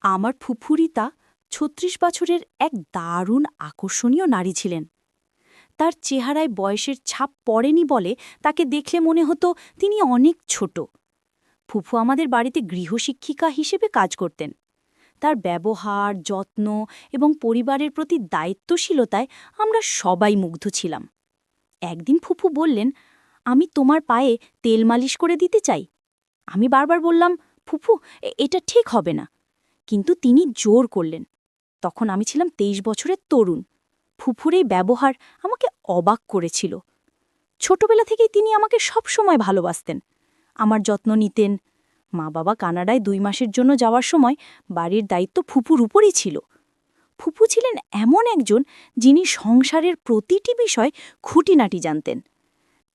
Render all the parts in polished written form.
আমার ফুফুরিতা ৩৬ বছরের এক দারুণ আকর্ষণীয় নারী ছিলেন। তার চেহারায় বয়সের ছাপ পড়েনি বলে তাকে দেখলে মনে হতো তিনি অনেক ছোট। ফুফু আমাদের বাড়িতে গৃহশিক্ষিকা হিসেবে কাজ করতেন। তার ব্যবহার, যত্ন এবং পরিবারের প্রতি দায়িত্বশীলতায় আমরা সবাই মুগ্ধ ছিলাম। একদিন ফুফু বললেন, আমি তোমার পায়ে তেল মালিশ করে দিতে চাই। আমি বারবার বললাম, ফুফু, এটা ঠিক হবে না। কিন্তু তিনি জোর করলেন। তখন আমি ছিলাম ২৩ বছরের তরুণ। ফুফুর এই ব্যবহার আমাকে অবাক করেছিল। ছোটবেলা থেকেই তিনি আমাকে সবসময় ভালোবাসতেন, আমার যত্ন নিতেন। মা বাবা কানাডায় ২ মাসের জন্য যাওয়ার সময় বাড়ির দায়িত্ব ফুপুর উপরই ছিল। ফুপু ছিলেন এমন একজন যিনি সংসারের প্রতিটি বিষয় খুঁটিনাটি জানতেন।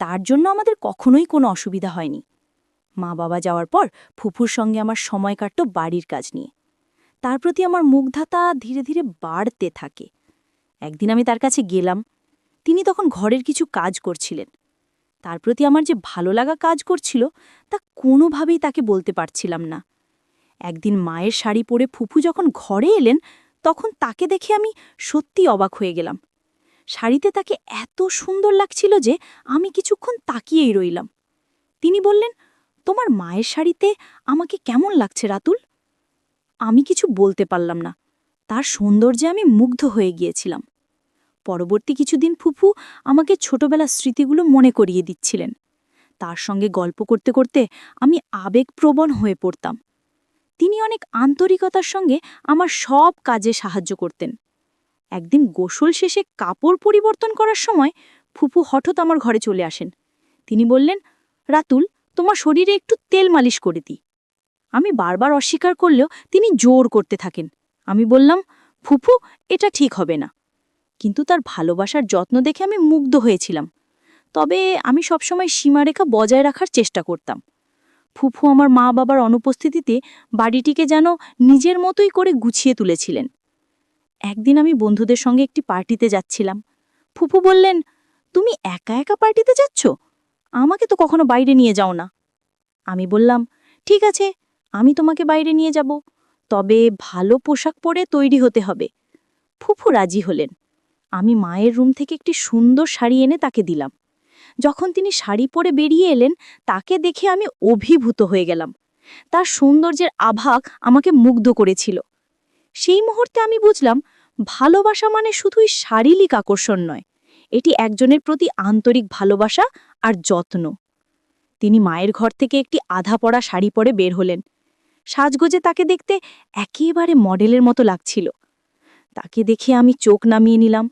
তার জন্য আমাদের কখনোই কোনো অসুবিধা হয়নি। মা বাবা যাওয়ার পর ফুপুর সঙ্গে আমার সময় কাটত বাড়ির কাজ নিয়ে। তার প্রতি আমার মুগ্ধতা ধীরে ধীরে বাড়তে থাকে। একদিন আমি তার কাছে গেলাম। তিনি তখন ঘরের কিছু কাজ করছিলেন। তার প্রতি আমার যে ভালো লাগা কাজ করছিল তা কোনোভাবেই তাকে বলতে পারছিলাম না। একদিন মায়ের শাড়ি পরে ফুফু যখন ঘরে এলেন, তখন তাকে দেখে আমি সত্যি অবাক হয়ে গেলাম। শাড়িতে তাকে এত সুন্দর লাগছিল যে আমি কিছুক্ষণ তাকিয়েই রইলাম। তিনি বললেন, তোমার মায়ের শাড়িতে আমাকে কেমন লাগছে রাতুল? আমি কিছু বলতে পারলাম না। তার সৌন্দর্যে আমি মুগ্ধ হয়ে গিয়েছিলাম। পরবর্তী কিছুদিন ফুফু আমাকে ছোটবেলার স্মৃতিগুলো মনে করিয়ে দিচ্ছিলেন। তার সঙ্গে গল্প করতে করতে আমি আবেগপ্রবণ হয়ে পড়তাম। তিনি অনেক আন্তরিকতার সঙ্গে আমার সব কাজে সাহায্য করতেন। একদিন গোসল শেষে কাপড় পরিবর্তন করার সময় ফুফু হঠাৎ আমার ঘরে চলে আসেন। তিনি বললেন, রাতুল, তোমার শরীরে একটু তেল মালিশ করে দিই। আমি বারবার অস্বীকার করলেও তিনি জোর করতে থাকেন। আমি বললাম, ফুফু, এটা ঠিক হবে না। কিন্তু তার ভালোবাসার যত্ন দেখে আমি মুগ্ধ হয়েছিলাম। তবে আমি সবসময় সীমারেখা বজায় রাখার চেষ্টা করতাম। ফুফু আমার মা বাবার অনুপস্থিতিতে বাড়িটিকে যেন নিজের মতোই করে গুছিয়ে তুলেছিলেন। একদিন আমি বন্ধুদের সঙ্গে একটি পার্টিতে যাচ্ছিলাম। ফুফু বললেন, তুমি একা একা পার্টিতে যাচ্ছ? আমাকে তো কখনো বাইরে নিয়ে যাও না। আমি বললাম, ঠিক আছে, আমি তোমাকে বাইরে নিয়ে যাব, তবে ভালো পোশাক পরে তৈরি হতে হবে। ফুফু রাজি হলেন। আমি মায়ের রুম থেকে একটি সুন্দর শাড়ি এনে তাকে দিলাম। যখন তিনি শাড়ি পরে বেরিয়ে এলেন, তাকে দেখে আমি অভিভূত হয়ে গেলাম। তার সৌন্দর্যের আভাস আমাকে মুগ্ধ করেছিল। সেই মুহূর্তে আমি বুঝলাম, ভালোবাসা মানে শুধুই শারীরিক আকর্ষণ নয়, এটি একজনের প্রতি আন্তরিক ভালোবাসা আর যত্ন। তিনি মায়ের ঘর থেকে একটি আধা পরা শাড়ি পরে বের হলেন। সাজগোজে তাকে দেখতে একেবারে মডেলের মতো লাগছিল। তাকে দেখে আমি চোখ নামিয়ে নিলাম।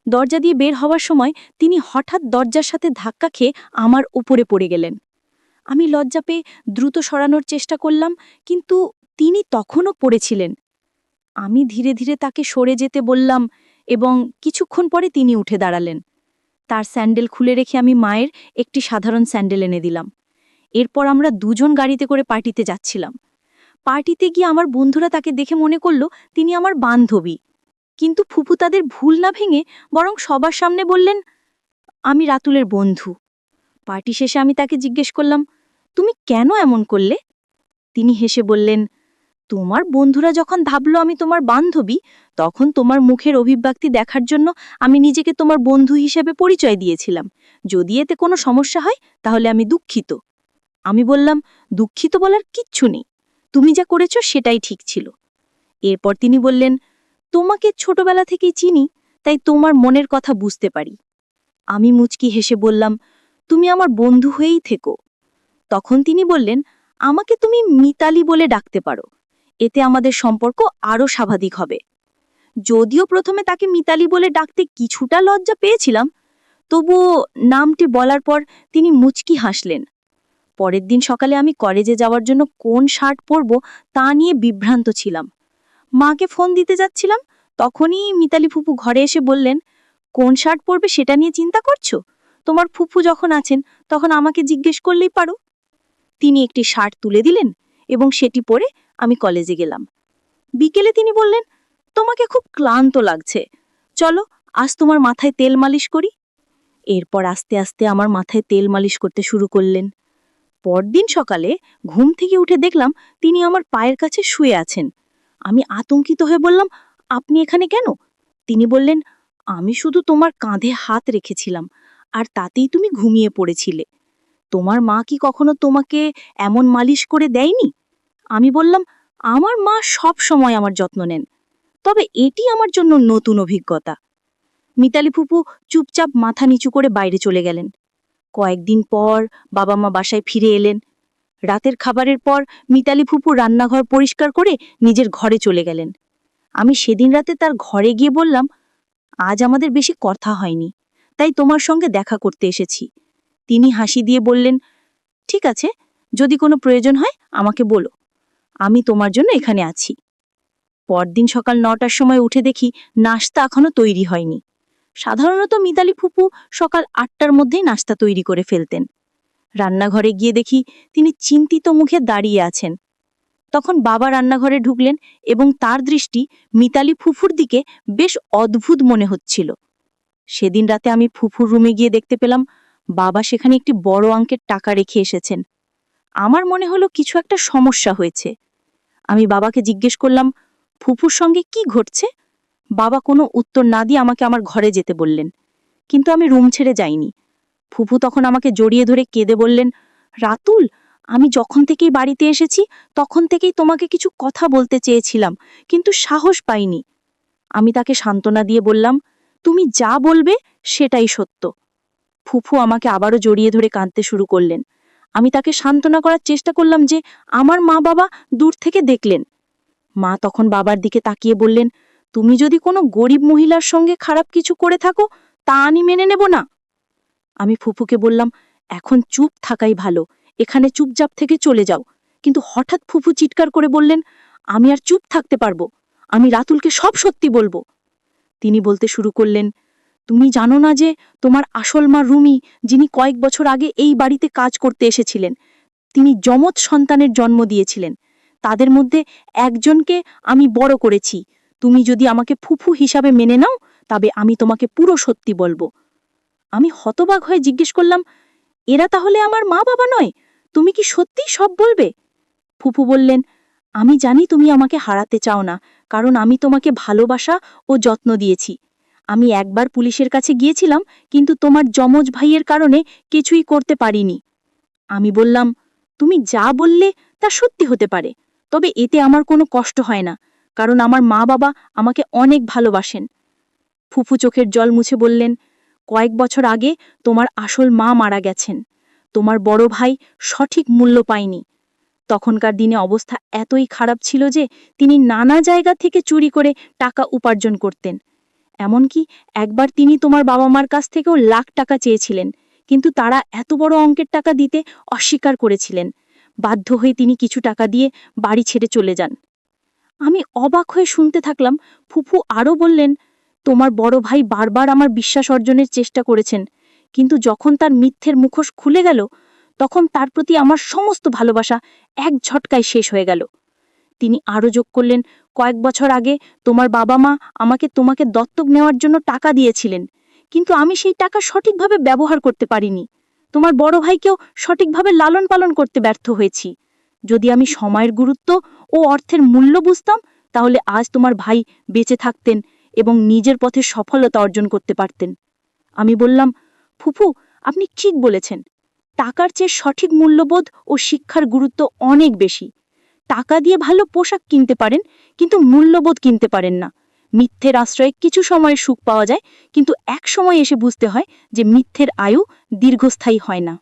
দরজা দিয়ে বের হওয়ার সময় তিনি হঠাৎ দরজার সাথে ধাক্কা খেয়ে আমার উপরে পড়ে গেলেন। আমি লজ্জা পেয়ে দ্রুত সরানোর চেষ্টা করলাম, কিন্তু তিনি তখনও পড়েছিলেন। আমি ধীরে ধীরে তাকে সরে যেতে বললাম এবং কিছুক্ষণ পরে তিনি উঠে দাঁড়ালেন। তার স্যান্ডেল খুলে রেখে আমি মায়ের একটি সাধারণ স্যান্ডেল এনে দিলাম। এরপর আমরা দুজন গাড়িতে করে পার্টিতে যাচ্ছিলাম। পার্টিতে গিয়ে আমার বন্ধুরা তাকে দেখে মনে করল তিনি আমার বান্ধবী। কিন্তু ফুফু তাদের ভুল না ভেঙে বরং সবার সামনে বললেন, আমি রাতুলের বন্ধু। পার্টি শেষে আমি তাকে জিজ্ঞেস করলাম, তুমি কেন এমন করলে? তিনি হেসে বললেন, তোমার বন্ধুরা যখন ভাবলো আমি তোমার বান্ধবী, তখন তোমার মুখের অভিব্যক্তি দেখার জন্য আমি নিজেকে তোমার বন্ধু হিসেবে পরিচয় দিয়েছিলাম। যদি এতে কোনো সমস্যা হয় তাহলে আমি দুঃখিত। আমি বললাম, দুঃখিত বলার কিচ্ছু নেই, তুমি যা করেছো সেটাই ঠিক ছিল। এরপর তিনি বললেন, তোমাকে ছোটবেলা থেকেই চিনি, তাই তোমার মনের কথা বুঝতে পারি। আমি মুচকি হেসে বললাম, তুমি আমার বন্ধু হয়েই থেকো। তখন তিনি বললেন, আমাকে তুমি মিতালি বলে ডাকতে পারো, এতে আমাদের সম্পর্ক আরও স্বাভাবিক হবে। যদিও প্রথমে তাকে মিতালি বলে ডাকতে কিছুটা লজ্জা পেয়েছিলাম, তবুও নামটি বলার পর তিনি মুচকি হাসলেন। পরের দিন সকালে আমি কলেজে যাওয়ার জন্য কোন শার্ট পরব তা নিয়ে বিভ্রান্ত ছিলাম। মাকে ফোন দিতে যাচ্ছিলাম, তখনই মিতালি ফুপু ঘরে এসে বললেন, কোন শার্ট পরবে সেটা নিয়ে চিন্তা করছো? তোমার ফুপু যখন আছেন তখন আমাকে জিজ্ঞেস করলেই পারো। তিনি একটি শার্ট তুলে দিলেন এবং সেটি পরে আমি কলেজে গেলাম। বিকেলে তিনি বললেন, তোমাকে খুব ক্লান্ত লাগছে, চলো আজ তোমার মাথায় তেল মালিশ করি। এরপর আস্তে আস্তে আমার মাথায় তেল মালিশ করতে শুরু করলেন। পরদিন সকালে ঘুম থেকে উঠে দেখলাম তিনি আমার পায়ের কাছে শুয়ে আছেন। আমি আতঙ্কিত হয়ে বললাম, আপনি এখানে কেন? তিনি বললেন, আমি শুধু তোমার কাঁধে হাত রেখেছিলাম, আর তাতেই তুমি ঘুমিয়ে পড়েছিলে। তোমার মা কি কখনো তোমাকে এমন মালিশ করে দেয়নি? আমি বললাম, আমার মা সব সময় আমার যত্ন নেন, তবে এটি আমার জন্য নতুন অভিজ্ঞতা। মিতালি ফুপু চুপচাপ মাথা নিচু করে বাইরে চলে গেলেন। কয়েকদিন পর বাবা মা বাসায় ফিরে এলেন। রাতের খাবারের পর মিতালি ফুপু রান্নাঘর পরিষ্কার করে নিজের ঘরে চলে গেলেন। আমি সেদিন রাতে তার ঘরে গিয়ে বললাম, আজ আমাদের বেশি কথা হয়নি, তাই তোমার সঙ্গে দেখা করতে এসেছি। তিনি হাসি দিয়ে বললেন, ঠিক আছে, যদি কোনো প্রয়োজন হয় আমাকে বলো, আমি তোমার জন্য এখানে আছি। পরদিন সকাল ৯টার সময় উঠে দেখি নাশতা এখনো তৈরি হয়নি। সাধারণত মিতালি ফুপু সকাল ৮টার মধ্যেই নাশতা তৈরি করে ফেলতেন। রান্নাঘরে গিয়ে দেখি তিনি চিন্তিত মুখে দাঁড়িয়ে আছেন। তখন বাবা রান্নাঘরে ঢুকলেন এবং তার দৃষ্টি মিতালি ফুফুর দিকে বেশ অদ্ভুত মনে হচ্ছিল। সেদিন রাতে আমি ফুফুর রুমে গিয়ে দেখতে পেলাম বাবা সেখানে একটি বড় অঙ্কের টাকা রেখে এসেছেন। আমার মনে হলো কিছু একটা সমস্যা হয়েছে। আমি বাবাকে জিজ্ঞেস করলাম, ফুফুর সঙ্গে কি ঘটছে? বাবা কোনো উত্তর না দিয়ে আমাকে আমার ঘরে যেতে বললেন, কিন্তু আমি রুম ছেড়ে যাইনি। ফুফু তখন আমাকে জড়িয়ে ধরে কেঁদে বললেন, রাতুল, আমি যখন থেকেই বাড়িতে এসেছি তখন থেকেই তোমাকে কিছু কথা বলতে চেয়েছিলাম, কিন্তু সাহস পাইনি। আমি তাকে সান্ত্বনা দিয়ে বললাম, তুমি যা বলবে সেটাই সত্য। ফুফু আমাকে আবারও জড়িয়ে ধরে কাঁদতে শুরু করলেন। আমি তাকে সান্ত্বনা করার চেষ্টা করলাম যে আমার মা বাবা দূর থেকে দেখলেন। মা তখন বাবার দিকে তাকিয়ে বললেন, তুমি যদি কোনো গরিব মহিলার সঙ্গে খারাপ কিছু করে থাকো তা আমি মেনে নেব না। আমি ফুফুকে বললাম, এখন চুপ থাকাই ভালো, এখানে চুপচাপ থেকে চলে যাও। কিন্তু হঠাৎ ফুফু চিৎকার করে বললেন, আমি আর চুপ থাকতে পারবো, আমি রাতুলকে সব সত্যি বলবো। তিনি বলতে শুরু করলেন, তুমি জানো না যে তোমার আসল মা রুমি, যিনি কয়েক বছর আগে এই বাড়িতে কাজ করতে এসেছিলেন, তিনি যমজ সন্তানের জন্ম দিয়েছিলেন। তাদের মধ্যে একজনকে আমি বড় করেছি। তুমি যদি আমাকে ফুফু হিসাবে মেনে নাও তবে আমি তোমাকে পুরো সত্যি বলবো। আমি হতবাক হয়ে জিজ্ঞেস করলাম, এরা তাহলে আমার মা বাবা নয়? তুমি কি সত্যিই সব বলবে? ফুফু বললেন, আমি জানি তুমি আমাকে হারাতে চাও না, কারণ আমি তোমাকে ভালোবাসা ও যত্ন দিয়েছি। আমি একবার পুলিশের কাছে গিয়েছিলাম, কিন্তু তোমার যমজ ভাইয়ের কারণে কিছুই করতে পারিনি। আমি বললাম, তুমি যা বললে তা সত্যি হতে পারে, তবে এতে আমার কোনো কষ্ট হয় না, কারণ আমার মা বাবা আমাকে অনেক ভালোবাসেন। ফুফু চোখের জল মুছে বললেন, কয়েক বছর আগে তোমার আসল মা মারা গেছেন। তোমার বড় ভাই সঠিক মূল্য পায়নি। তখনকার দিনে অবস্থা এতই খারাপ ছিল যে তিনি নানা জায়গা থেকে চুরি করে টাকা উপার্জন করতেন। এমনকি একবার তিনি তোমার বাবা মার কাছ থেকেও লাখ টাকা চেয়েছিলেন, কিন্তু তারা এত বড় অঙ্কের টাকা দিতে অস্বীকার করেছিলেন। বাধ্য হয়ে তিনি কিছু টাকা দিয়ে বাড়ি ছেড়ে চলে যান। আমি অবাক হয়ে শুনতে থাকলাম। ফুফু আরও বললেন, তোমার বড় ভাই বারবার আমার বিশ্বাস অর্জনের চেষ্টা করেছেন, কিন্তু যখন তার মিথ্যের মুখোশ খুলে গেল তখন তার প্রতি আমার সমস্ত ভালোবাসা এক ঝটকায় শেষ হয়ে গেল। তিনি আরও যোগ করলেন, কয়েক বছর আগে তোমার বাবা মা আমাকে তোমাকে দত্তক নেওয়ার জন্য টাকা দিয়েছিলেন, কিন্তু আমি সেই টাকা সঠিকভাবে ব্যবহার করতে পারিনি। তোমার বড় ভাইকেও সঠিকভাবে লালন পালন করতে ব্যর্থ হয়েছি। যদি আমি সময়ের গুরুত্ব ও অর্থের মূল্য বুঝতাম তাহলে আজ তোমার ভাই বেঁচে থাকতেন এবং নিজের পথে সফলতা অর্জন করতে পারতেন। আমি বললাম, ফুফু, আপনি ঠিক বলেছেন। টাকার চেয়ে সঠিক মূল্যবোধ ও শিক্ষার গুরুত্ব অনেক বেশি। টাকা দিয়ে ভালো পোশাক কিনতে পারেন, কিন্তু মূল্যবোধ কিনতে পারেন না। মিথ্যের আশ্রয়ে কিছু সময়ের সুখ পাওয়া যায়, কিন্তু এক সময় এসে বুঝতে হয় যে মিথ্যের আয়ু দীর্ঘস্থায়ী হয় না।